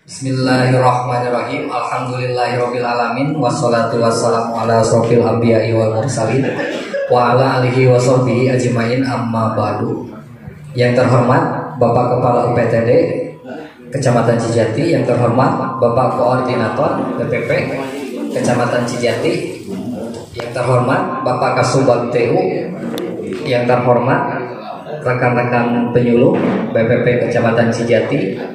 Bismillahirrahmanirrahim. Alhamdulillahirabbil alamin wassalatu wassalamu ala asrofil anbiya'i wal mursalin wa ala alihi washabbihi ajmain amma ba'du. Yang terhormat Bapak Kepala UPTD Kecamatan Cijati, yang terhormat Bapak Koordinator BPP Kecamatan Cijati, yang terhormat Bapak Kasubag TU, yang terhormat rekan-rekan penyuluh BPP Kecamatan Cijati,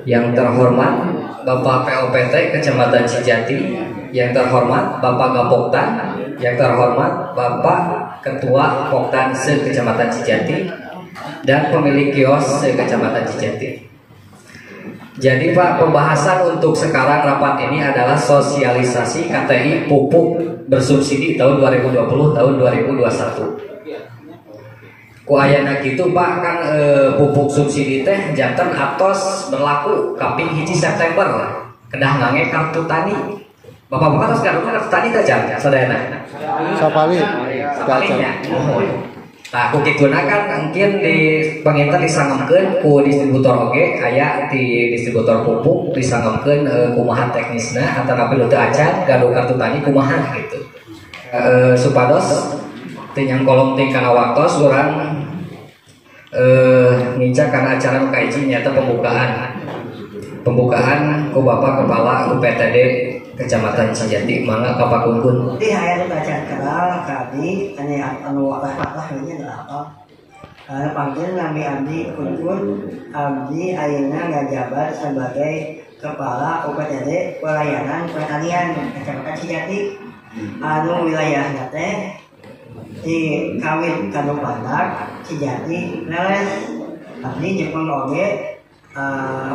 yang terhormat Bapak POPT Kecamatan Cijati, yang terhormat Bapak Gapoktan, yang terhormat Bapak Ketua Poktan se-Kecamatan Cijati, dan pemilik kios se-Kecamatan Cijati. Jadi Pak, pembahasan untuk sekarang rapat ini adalah sosialisasi KTI pupuk bersubsidi tahun 2020 tahun 2021. Ku ayana gitu Pak, kan pupuk subsidi teh janten atos berlaku kaping hiji September kedah ngange kartu tani. Bapak-bapak tos kartu tani teh jam sadayana. Sapalinya. Nah, ku kituna kan mungkin di penginten disangemkeun ku distributor oge, aya di distributor pupuk disangemkeun kumaha teknisna antara teu acan gaduh kartu tani kumaha gitu. Supados yang kolom ting kana waktos urang nginca karena acara kaiji nyata pembukaan ku Bapak Kepala UPTD Kecamatan Cijati, mangga Bapak Kunkun. Di hayang baca kenal kami anu patah ini adalah apa? Panggil nami Abdi Kunkun. Abdi ayeuna ngajabat sebagai Kepala UPTD Pelayanan Pertanian Kecamatan Cijati. Anu wilayahna teh di Kawit Kanu Pandak Cijati leles. Abdi jeung oge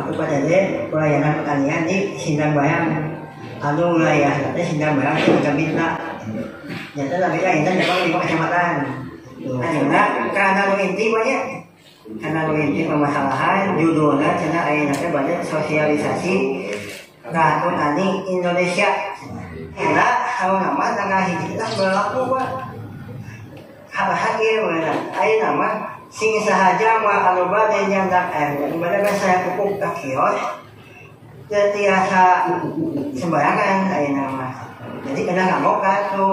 UPTD Pelayanan Pertanian di Sindang Bayang. Anu wilayah teh Sindang Bayang itu Gambita. Nyata Gambita itu dapat 5 kecamatan. Ayeuna kana nu inti banyak. Kana nu inti permasalahan judulna cenah ayeuna teh banyak sosialisasi kartu tani Indonesia. Karena kalau nama tanggal hiji kita berlaku Pak. Hal-hal mana? Ayo nama sing sahaja mah anu bade nyandak bade saya pupuk ka kios tiasa sembarangan ayo nama. Jadi kena nganggo kartu.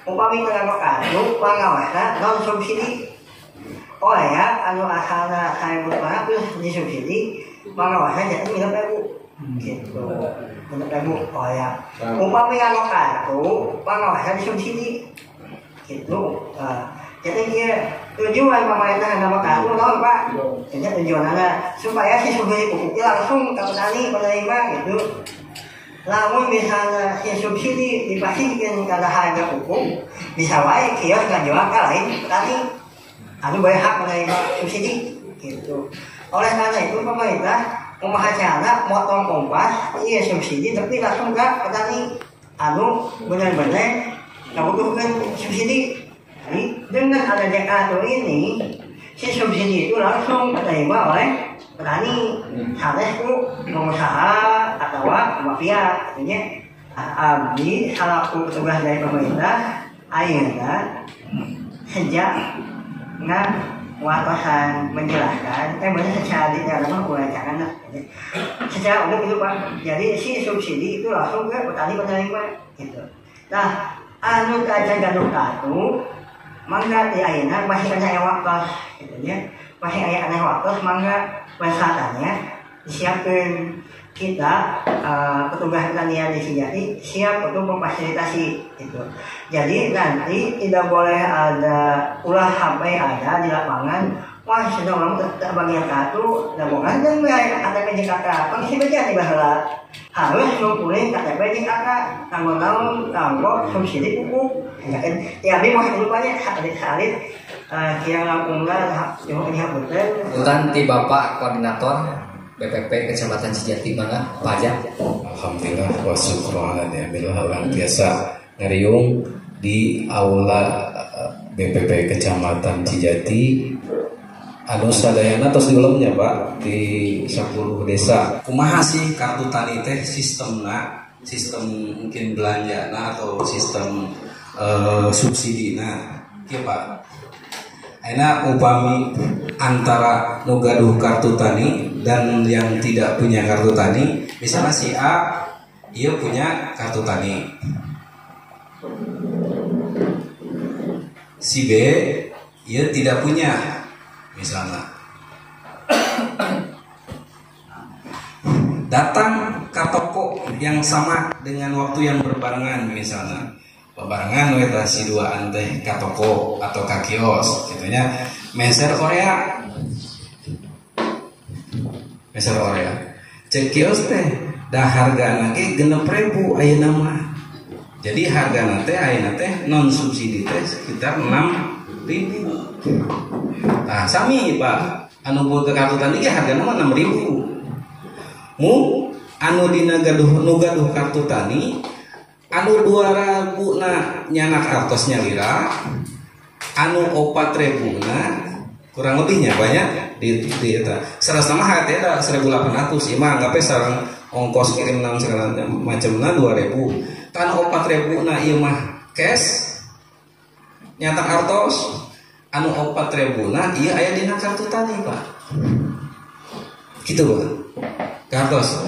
Upami kena nganggo kartu pangawasna non subsidi. Oh ya, anu asalna 1.500 disubsidi pangawasna jadi 5.000 gitu. 5.000 oh ya. Upami nganggo kartu pangawasna disubsidi gitu. Jadi dia tujuan pemerintah nama kartu tahu Pak. Jadi tujuannya supaya si subsidi pupuknya langsung ke petani penerima gitu. Namun misalnya si subsidi dipastikan karena harga pupuk bisa wae kios nggak jual ke lain petani. Anu bayar hak menerima subsidi gitu. Oleh karena itu pemerintah memahacana motong kompas iya subsidi tapi langsung ke petani. Anu benar-benar membutuhkan subsidi. Jadi dengan adanya kartu ini, si subsidi itu langsung diterima oleh petani, sanes itu pengusaha atau mafia. Artinya Abdi selaku petugas dari pemerintah ayeuna sejak watosan menjelaskan, benar secara detail memang uracakan secara umum itu Pak. Jadi si subsidi itu langsung ke petani penerima gitu. Nah, anu kajian gaduh kartu mangga di ayeuna masih kena waktu gitu ya. Masih aya kena waktu mangga pesatannya disiapkan kita petugas pertanian di Cijati siap untuk memfasilitasi gitu. Jadi nanti tidak boleh ada ulah sampai ada di lapangan wah sudah orang terbagian kartu gabungan dan KTP JKK kondisi baca di baheula harus ngumpulin KTP JKK tanggung subsidi pupuk ya abi mah itu banyak salit kira lampungna dihapunten Utan ti Bapak Koordinator BPP Kecamatan Cijati mana pajak. Alhamdulillah wa syukuran alhamdulillah orang biasa ngeriung di aula BPP Kecamatan Cijati anu sadayana tos diulemnya Pak di 10 desa. Kumaha sih kartu tani teh sistemna, sistem mungkin belanja atau sistem subsidi kieu Pak. Ayeuna upami antara nu gaduh kartu tani dan yang tidak punya kartu tani, misalnya si A ia punya kartu tani, si B ia tidak punya misalnya. Datang ke toko yang sama dengan waktu yang berbarengan misalnya. Bebarengan we si duaan teh ka toko atau ka kios gitunya. Meser Korea. Meser Korea. Cek kios teh da hargana ge 6.000 ayeuna mah. Jadi hargana teh ayeuna teh non subsidi teh sekitar 6.000. Nah, sami Pak. Anu buat kartu tani ge hargana mah 6.000. Mu anu dina gaduh nu gaduh kartu tani anu 2.000 na nyanak artosnya lira, anu 4.000 na kurang lebihnya banyak di eta. Sarasna mah hate da 1.800 ieu mah anggape sareng ongkos kirim naon segala macemna 2.000. Tan 4.000 na ieu mah cash nyatak artos, anu 4.000 na ieu aya dina kartu tani Pak. Gitu Pak. Kartos.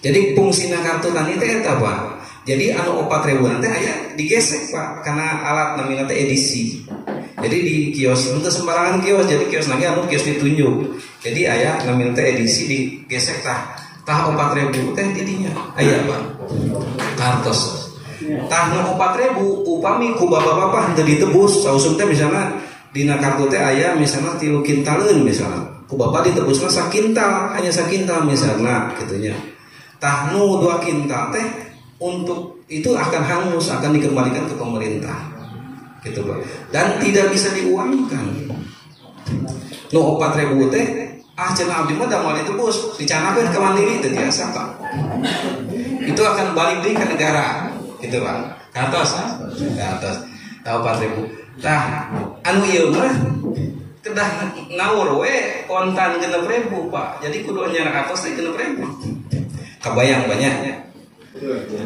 Jadi fungsina kartu tani teh eta Pak. Jadi anu 4.000 nanti aya digesek Pak karena alat namanya teh edisi. Jadi di kios itu sembarangan kios, jadi kios lagi anu kios ditunjuk. Jadi aya namanya teh edisi digesek tah 4.000 teh didinya. Aya Pak. Kartos. Tah nu 4.000 upami ku bapak-bapak henteu ditebus sausum teh misalnya dina kartu teh aya misalnya 3 kintalun misalnya. Ku bapak ditebusna sakintal, hanya sakintal misalnya gitunya. Tah nu 2 kintal teh untuk itu akan hangus, akan dikembalikan ke pemerintah gitu Pak, dan tidak bisa diuangkan. Nu 4.000 teh cenah abdi mah da moal ditebus dicanakeun ke mandiri teh biasa Pak, itu akan balik deui ke negara gitu Pak, ke atas 4.000. Tah anu ieu mah kedah ngawur we kontan 6.000 Pak, jadi kudu nyarak atos teh 6.000. Kabayang banyaknya.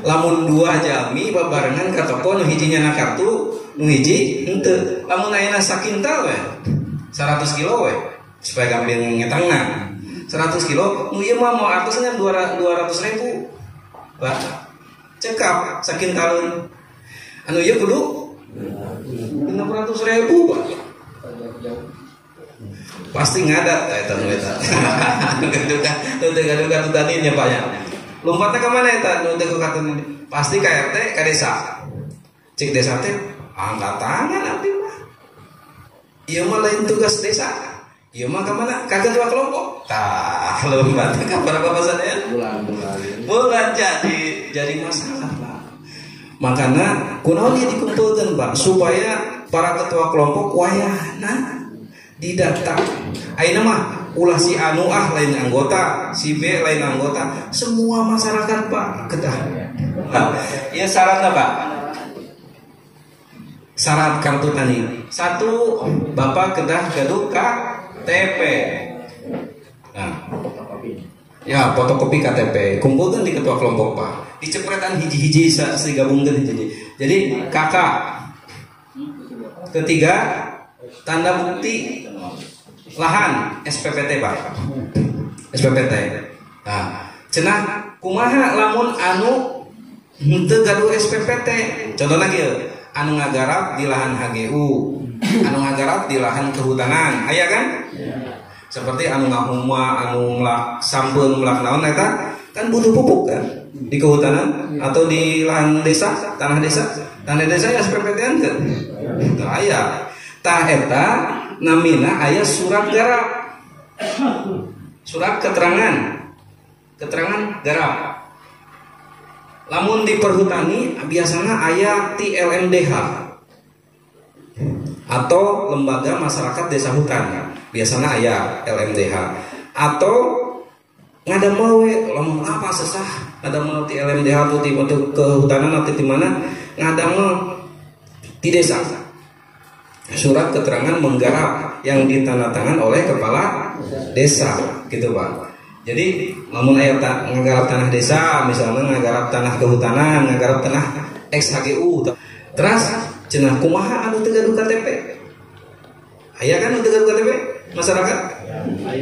Lamun 2 jami babarengan ka toko nu hiji nyana kartu, nu hiji henteu. Lamun ayeuna sakintal we 100 kilo we supaya gampang ngetangna. 100 kilo nu ieu mah mau artosnya 200.000. Pak. Cekap sakintalun. Anu ieu kudu 600.000 Pak. Pasti ngadat eta nu eta. Gaduh tadi nya Pak ya. Lompatnya kemana eta nu teh kartu pasti ka RT ka desa. Cik desa teh angkat tangan abdi mah. Ieu mah lain tugas desa. Ieu mah ka mana? Ka ketua kelompok. Tah lompatnya ka berapa pasannya? Bulan jadi masalah Pak. Makana kunaon ieu dikumpulkeun Pak supaya para ketua kelompok wayahna didata. Ayeuna mah ulah si anu lain anggota, si B lain anggota, semua masyarakat Pak kedah. Nah, ya syaratnya Pak. Syarat kartu tani. 1, Bapak kedah gaduh KTP. Nah, ya fotokopi KTP, kumpulkan di ketua kelompok Pak. Dicepretan hiji-hiji digabungkan hiji. Jadi kakak. Ketiga, tanda bukti lahan SPPT Pak. SPPT. Nah, cenah kumaha lamun anu henteu gaduh SPPT. Contohna kieu, anu ngagarap di lahan HGU, anu ngagarap di lahan kehutanan, aya kan? Seperti anu ngahuma, anu sampeun melak naon eta kan butuh pupuk kan di kehutanan atau di lahan desa, tanah desa. Tanah desa ya SPPT-an kan? Teu aya. Tah eta namina aya surat garap, surat keterangan garap. Lamun di perhutani biasanya aya TLMDH atau lembaga masyarakat desa hutan, biasanya aya LMDH atau ngadamel we lamun apa sesah ngadamel TLMDH untuk kehutanan atau di mana ngadamel di desa. Surat keterangan menggarap yang ditandatangan oleh kepala desa gitu Pak. Jadi namun aya nggarap tanah desa, misalnya nggarap tanah kehutanan, nggarap tanah XHGU. Terus cenah kumaha anu teu gaduh KTP? Aya kan anu teu gaduh KTP masyarakat?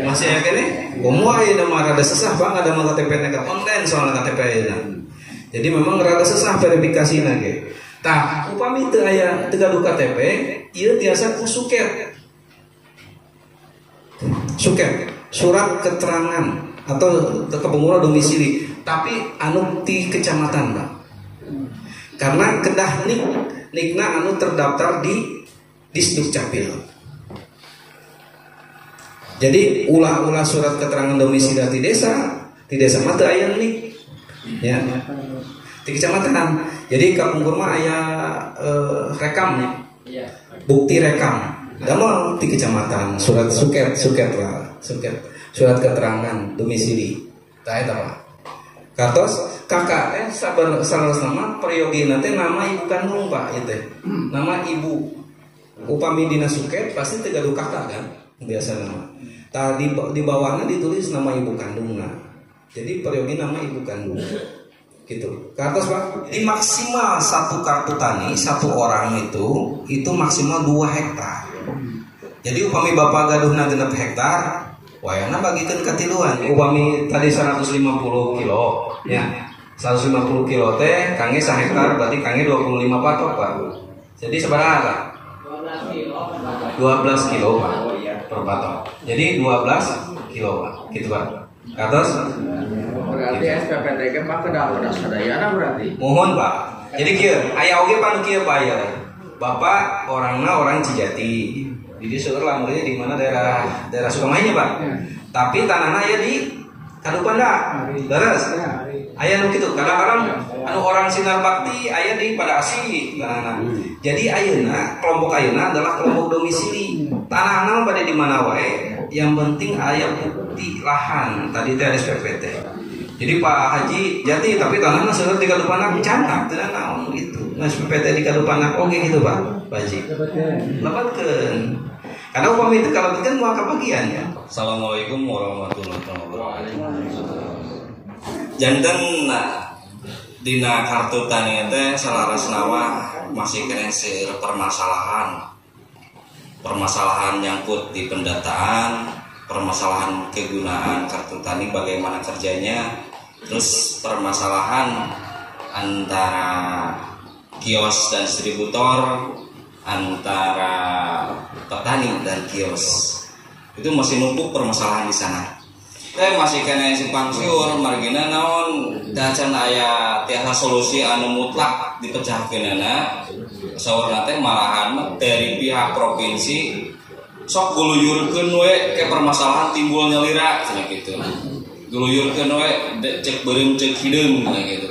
Masih ya kene? Semua ini mah rada sesah bang ada mah KTP neka online soalnya KTP nya. Jadi memang rada sesah verifikasi nage. Tah upami teu aya teu gaduh KTP, ieu tiasa ku suket. Suket, surat keterangan atau kepengguna domisili, tapi anu ti kecamatan bang. Karena kedah nikna anu terdaftar di Disdukcapil. Jadi ulah surat keterangan domisili di desa mah teu aya nik. Ya. Di kecamatan. Jadi kapungkur mah aya rekam nih. Bukti rekam. Da mah di kecamatan surat suket surat keterangan domisili. Tah eta mah. Kartos kakak salah nama periogina teh nama ibu kandung Pak itu. Nama ibu. Upami dina suket pasti teu gaduh kakak kan biasa nama. Tadi di bawahnya ditulis nama ibu kandungnya. Jadi periogi nama ibu kandung. Gitu. Kartos Pak. Jadi maksimal satu kartu tani satu orang itu maksimal 2 hektar. Jadi upami bapak gaduhna 6 hektar, wayana bagikeun katiluan. Upami tadi 150 kilo, ya. 150 kilo teh kangge 1 hektar berarti kangge 25 patok Pak. Jadi seberapa? 12 kilo Pak per patok. Jadi 12 kilo Pak. Gitu Pak. Atas? Berarti SPP TG Pak kedah sadayana berarti. Mohon Pak. Jadi kieu, aya oge panu kieu Pak ya. Bapak orangna orang Cijati. Jadi seueur lamurnya di mana daerah Sukamanya Pak. Tapi tanahna aya di Kadupanda. Leres. Aya nu kitu. Kadang-kadang anu orang Sinar Bakti aya di pada Asih tanahna. Jadi ayeuna kelompok ayeuna adalah kelompok domisili. Tanahna pada di mana wae. Yang penting aya bukti lahan. Tadi teh SPPT. Jadi Pak Haji Jati tapi tanahna seueur di Kadupanda dicatat teu naon gitu. Nah SPPT di Kadupanda oke gitu Pak Haji. Lepatkeun. Karena upami itu kalau kan mau kebagian ya. Assalamualaikum warahmatullahi wabarakatuh. Janten dina kartu tani teh salarasna masih kena seueur permasalahan nyangkut di pendataan, permasalahan kegunaan kartu tani bagaimana kerjanya, terus permasalahan antara kios dan distributor, antara petani dan kios itu masih numpuk permasalahan di sana. Masih kena simpang siur margina naon dacan aya tiasa solusi anu mutlak dipecahkeunana saurna teh malahan dari pihak provinsi sok guluyurkeun we ke permasalahan timbul nyelira cenah kitu. Guluyurkeun we cek beureum cek hideung cenah kitu.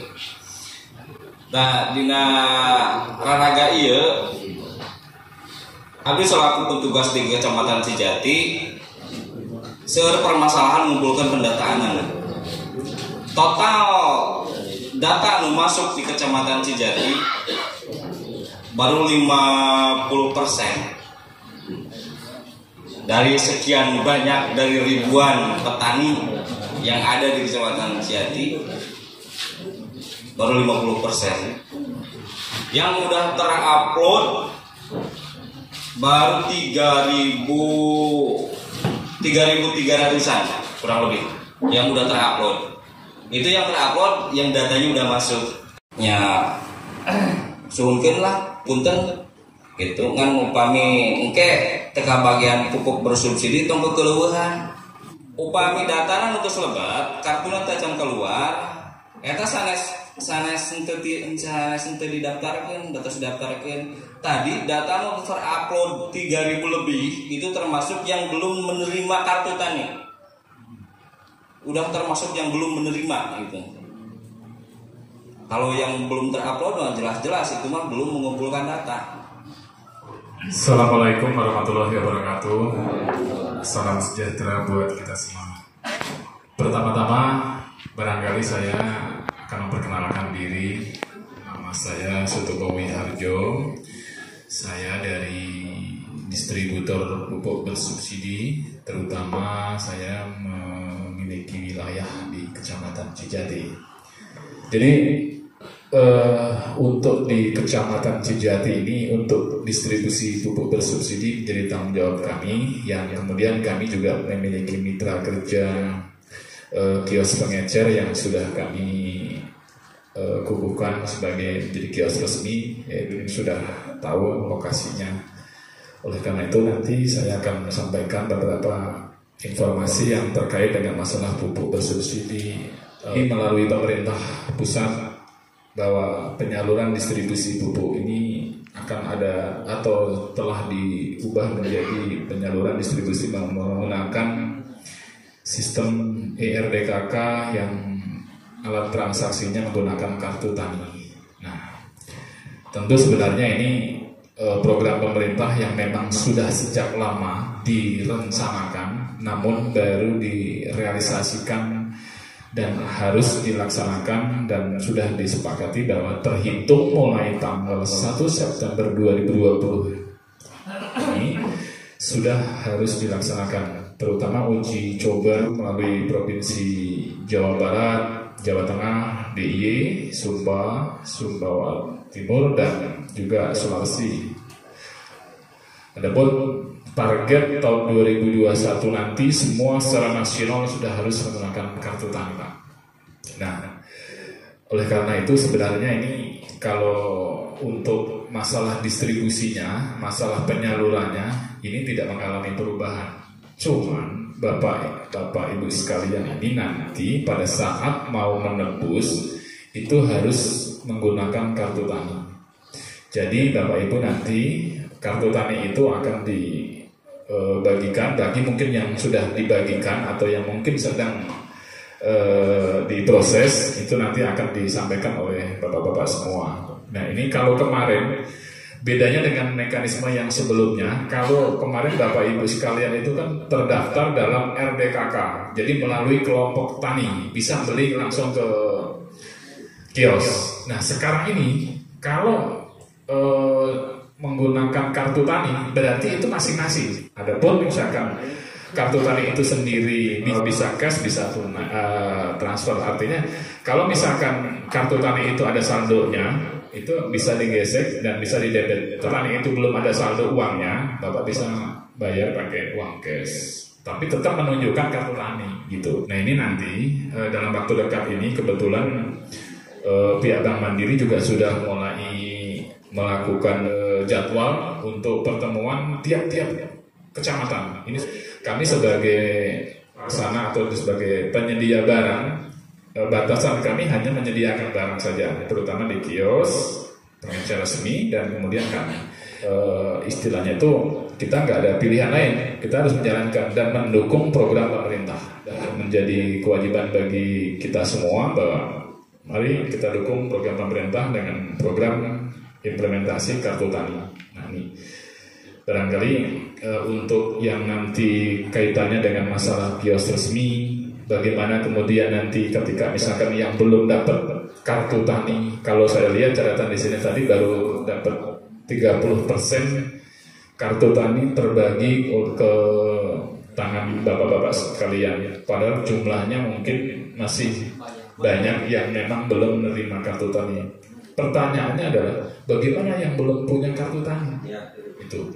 Nah dina raraga ieu abdi selaku petugas di Kecamatan Cijati seueur permasalahan mengumpulkan pendataan. Total data anu masuk di Kecamatan Cijati baru 50% dari sekian banyak dari ribuan petani yang ada di Kecamatan Cijati, baru 50%. Yang udah terupload baru 3.300-an kurang lebih yang udah terupload. Itu yang terupload yang datanya udah masuk. Ya suhunkeun lah punten gitu ngan upami engke teka bagian pupuk bersubsidi tong kekeleueuhan. Upami datana nu geus lebat kartuna teh can keluar eta sanes henteu didaftarkeun, tadi data nu terupload 3.000 lebih itu termasuk yang belum menerima kartu tani. Udah termasuk yang belum menerima gitu. Kalau yang belum terupload jelas-jelas itu mah belum mengumpulkan data. Assalamualaikum warahmatullahi wabarakatuh. Salam sejahtera buat kita semua. Pertama-tama barangkali saya akan memperkenalkan diri. Nama saya Sutopo Wiharjo. Saya dari distributor pupuk bersubsidi, terutama saya memiliki wilayah di Kecamatan Cijati. Jadi untuk di Kecamatan Cijati ini untuk distribusi pupuk bersubsidi menjadi tanggung jawab kami, yang kemudian kami juga memiliki mitra kerja kios pengecer yang sudah kami kukuhkan sebagai menjadi kios resmi, yaitu sudah tahu lokasinya. Oleh karena itu nanti saya akan sampaikan beberapa informasi yang terkait dengan masalah pupuk bersubsidi melalui pemerintah pusat, bahwa penyaluran distribusi pupuk ini akan ada atau telah diubah menjadi penyaluran distribusi menggunakan sistem ERDKK yang alat transaksinya menggunakan kartu tani. Nah, tentu sebenarnya ini program pemerintah yang memang sudah sejak lama direncanakan, namun baru direalisasikan dan harus dilaksanakan, dan sudah disepakati bahwa terhitung mulai tanggal 1 September 2020 ini sudah harus dilaksanakan, terutama uji coba melalui Provinsi Jawa Barat, Jawa Tengah, DIY, Sumba Timur, dan juga Sulawesi. Adapun target tahun 2021 nanti semua secara nasional sudah harus menggunakan kartu tani, Pak. Nah, oleh karena itu sebenarnya ini kalau untuk masalah distribusinya, masalah penyalurannya ini tidak mengalami perubahan. Cuman Bapak Ibu sekalian ini nanti pada saat mau menebus itu harus menggunakan kartu tani. Jadi Bapak Ibu nanti kartu tani itu akan dibagikan bagi mungkin yang sudah dibagikan atau yang mungkin sedang diproses, itu nanti akan disampaikan oleh bapak-bapak semua. Nah, ini kalau kemarin bedanya dengan mekanisme yang sebelumnya. Kalau kemarin Bapak Ibu sekalian itu kan terdaftar dalam RDKK, jadi melalui kelompok tani bisa beli langsung ke kios. Nah, sekarang ini kalau menggunakan kartu tani berarti itu masing-masing. Adapun misalkan kartu tani itu sendiri bisa cash, bisa transfer. Artinya kalau misalkan kartu tani itu ada saldonya, itu bisa digesek dan bisa didebit. Tani itu belum ada saldo uangnya, Bapak bisa bayar pakai uang cash, tapi tetap menunjukkan kartu tani gitu. Nah, ini nanti dalam waktu dekat ini kebetulan pihak Bank Mandiri juga sudah mulai melakukan jadwal untuk pertemuan tiap-tiap kecamatan. Ini kami sebagai pelaksana atau sebagai penyedia barang, batasan kami hanya menyediakan barang saja, terutama di kios, pengecer resmi, dan kemudian kami istilahnya itu kita nggak ada pilihan lain, kita harus menjalankan dan mendukung program pemerintah. Dan menjadi kewajiban bagi kita semua bahwa mari kita dukung program pemerintah dengan program implementasi kartu tani. Nah, ini barangkali untuk yang nanti kaitannya dengan masalah kios resmi, bagaimana kemudian nanti ketika misalkan yang belum dapat kartu tani, kalau saya lihat catatan di sini tadi baru dapat 30% kartu tani terbagi ke tangan bapak-bapak sekalian, padahal jumlahnya mungkin masih banyak yang memang belum menerima kartu tani. Pertanyaannya adalah bagaimana yang belum punya kartu tani? Itu.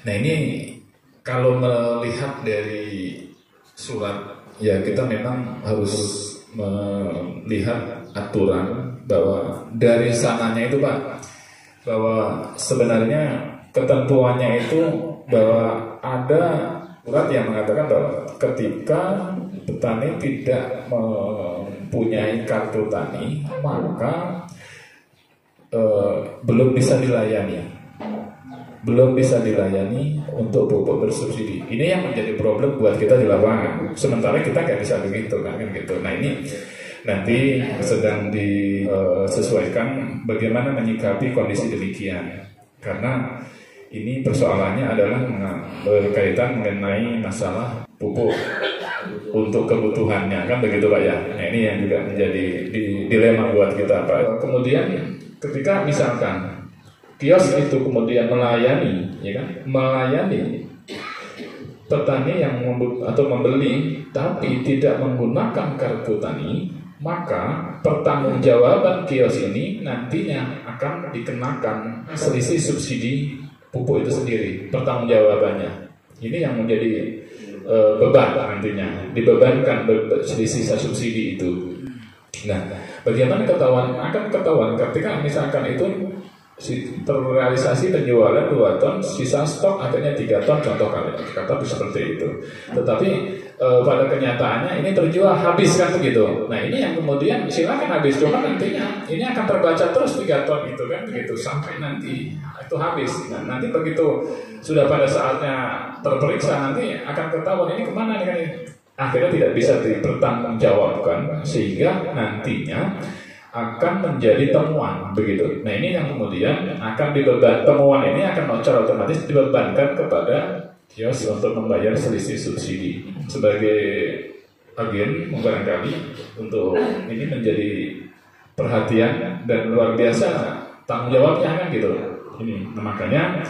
Nah, ini kalau melihat dari surat, ya kita memang harus melihat aturan bahwa dari sananya itu, Pak, bahwa sebenarnya ketentuannya itu bahwa ada surat yang mengatakan bahwa ketika petani tidak mempunyai kartu tani, maka belum bisa dilayani untuk pupuk bersubsidi. Ini yang menjadi problem buat kita di lapangan. Sementara kita nggak bisa begitu kan gitu. Nah, ini nanti sedang disesuaikan bagaimana menyikapi kondisi demikian. Karena ini persoalannya adalah berkaitan mengenai masalah pupuk untuk kebutuhannya, kan begitu Pak ya. Nah, ini yang juga menjadi dilema buat kita Pak. Kemudian ketika misalkan kios itu kemudian melayani petani yang atau membeli tapi tidak menggunakan kartu tani, maka pertanggungjawaban kios ini nantinya akan dikenakan selisih subsidi pupuk itu sendiri, pertanggungjawabannya. Ini yang menjadi beban nantinya, dibebankan selisih subsidi itu. Nah, bagaimana akan ketahuan ketika misalkan itu terrealisasi penjualan 2 ton, sisa stok akhirnya 3 ton, contoh kata seperti itu. Tetapi pada kenyataannya ini terjual habis kan begitu. Nah ini yang kemudian silakan habis, cuma nantinya ini akan terbaca terus 3 ton itu kan begitu sampai nanti itu habis. Nah, nanti begitu sudah pada saatnya terperiksa nanti akan ketahuan ini kemana nih kan, akhirnya tidak bisa dipertanggungjawabkan sehingga nantinya akan menjadi temuan begitu. Nah ini yang kemudian akan dibeban, temuan ini akan secara otomatis dibebankan kepada kios untuk membayar selisih subsidi sebagai agen barangkali untuk ini menjadi perhatian dan luar biasa tanggung jawabnya kan gitu. Ini makanya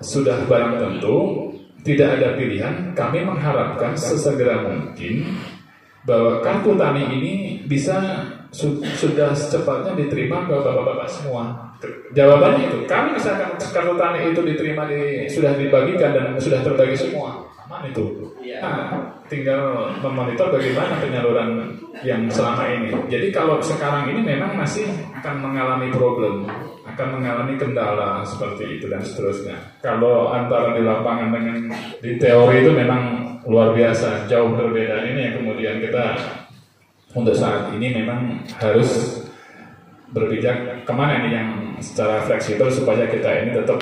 sudah barang tentu tidak ada pilihan, kami mengharapkan sesegera mungkin bahwa kartu tani ini bisa sudah secepatnya diterima ke bapak-bapak semua. Jawabannya itu, kami misalkan kartu tani itu diterima sudah dibagikan dan sudah terbagi semua, aman itu. Nah, tinggal memonitor bagaimana penyaluran yang selama ini. Jadi kalau sekarang ini memang masih akan mengalami problem, akan mengalami kendala seperti itu dan seterusnya. Kalau antara di lapangan dengan di teori itu memang luar biasa, jauh berbeda. Ini yang kemudian kita untuk saat ini memang harus berpijak kemana nih yang secara fleksibel supaya kita ini tetap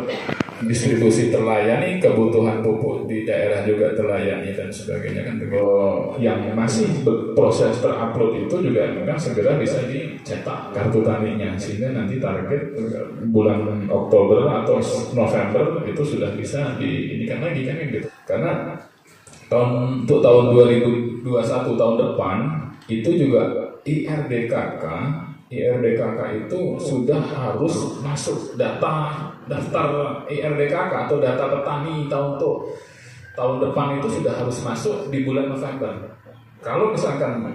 distribusi terlayani, kebutuhan pupuk di daerah juga terlayani dan sebagainya kan. Yang masih proses terupload itu juga kan segera bisa dicetak kartu taninya sehingga nanti target bulan Oktober atau November itu sudah bisa diinikan lagi kan gitu. Karena untuk tahun 2021 tahun depan itu juga IRDKK itu sudah harus masuk daftar IRDKK atau data petani untuk tahun depan itu sudah harus masuk di bulan November. Kalau misalkan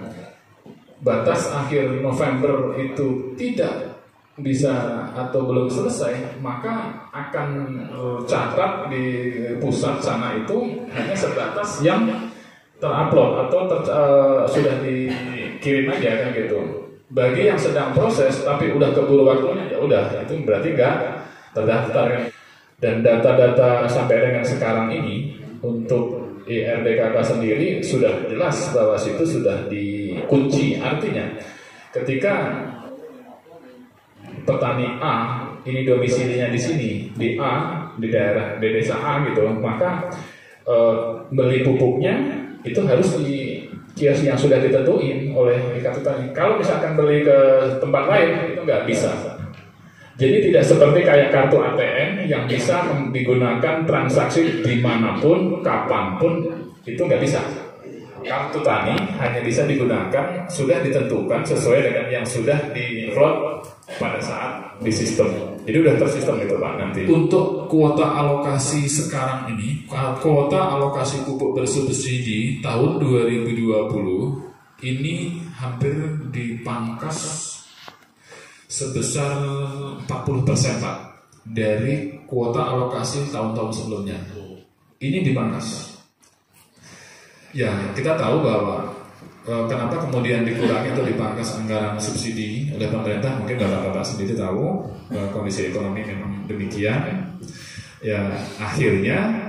batas akhir November itu tidak bisa atau belum selesai, maka akan catat di pusat sana itu hanya sebatas yang terupload atau sudah dikirim aja kan gitu. Bagi yang sedang proses tapi udah keburu waktunya ya udah itu berarti nggak terdaftar kan. Dan data-data sampai dengan sekarang ini untuk IRDKK sendiri sudah jelas bahwa situ sudah dikunci. Artinya ketika petani A ini domisilinya di sini di A di daerah di desa A gitu, maka beli pupuknya itu harus di kios yang sudah ditentuin oleh kartu tani. Kalau misalkan beli ke tempat lain itu nggak bisa. Jadi tidak seperti kayak kartu ATM yang bisa digunakan transaksi dimanapun, kapanpun, itu nggak bisa. Kartu tani hanya bisa digunakan sudah ditentukan sesuai dengan yang sudah di-upload pada saat di sistem. Jadi udah tersistem itu Pak nanti. Untuk kuota alokasi sekarang ini, kuota alokasi pupuk bersubsidi tahun 2020 ini hampir dipangkas sebesar 40% Pak dari kuota alokasi tahun-tahun sebelumnya. Ini dipangkas. Ya, kita tahu bahwa kenapa kemudian dikurangi atau dipangkas anggaran subsidi oleh pemerintah, mungkin Bapak-Bapak sendiri tahu bahwa kondisi ekonomi memang demikian. Ya, akhirnya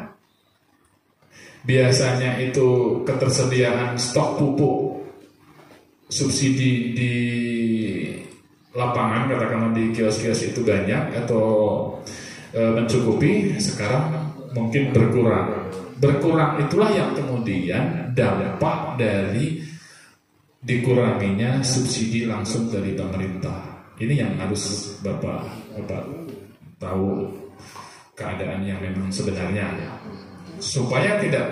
biasanya itu ketersediaan stok pupuk subsidi di lapangan, katakanlah di kios-kios itu banyak atau mencukupi, sekarang mungkin berkurang. Berkurang itulah yang kemudian dampak dari dikuranginya subsidi langsung dari pemerintah. Ini yang harus Bapak tahu keadaan yang memang sebenarnya. Supaya tidak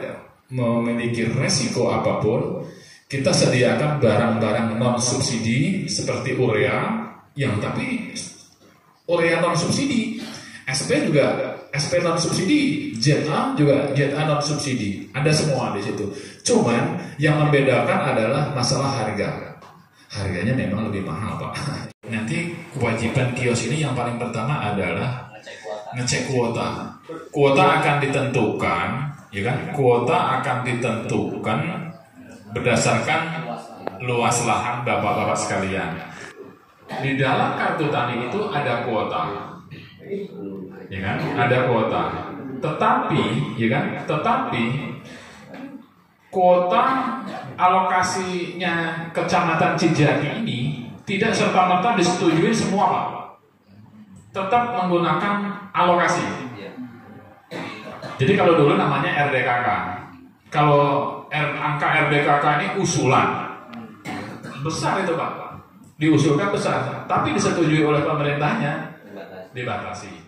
memiliki resiko apapun, kita sediakan barang-barang non subsidi seperti urea, yang tapi urea non subsidi, SP juga SP non subsidi, ZA juga ZA non subsidi, ada semua di situ. Cuman yang membedakan adalah masalah harga. harganya memang lebih mahal Pak. Nanti kewajiban kios ini yang paling pertama adalah ngecek kuota. Kuota akan ditentukan, ya kan? Kuota akan ditentukan berdasarkan luas lahan bapak-bapak sekalian. Di dalam kartu tani itu ada kuota, ya kan? Ada kuota. Tetapi, ya kan? Tetapi kuota alokasinya Kecamatan Cijati ini tidak serta-merta disetujui semua Pak. Tetap menggunakan alokasi. Jadi kalau dulu namanya RDKK. Kalau angka RDKK ini usulan besar itu Pak. Diusulkan besar, tapi disetujui oleh pemerintahnya dibatasi.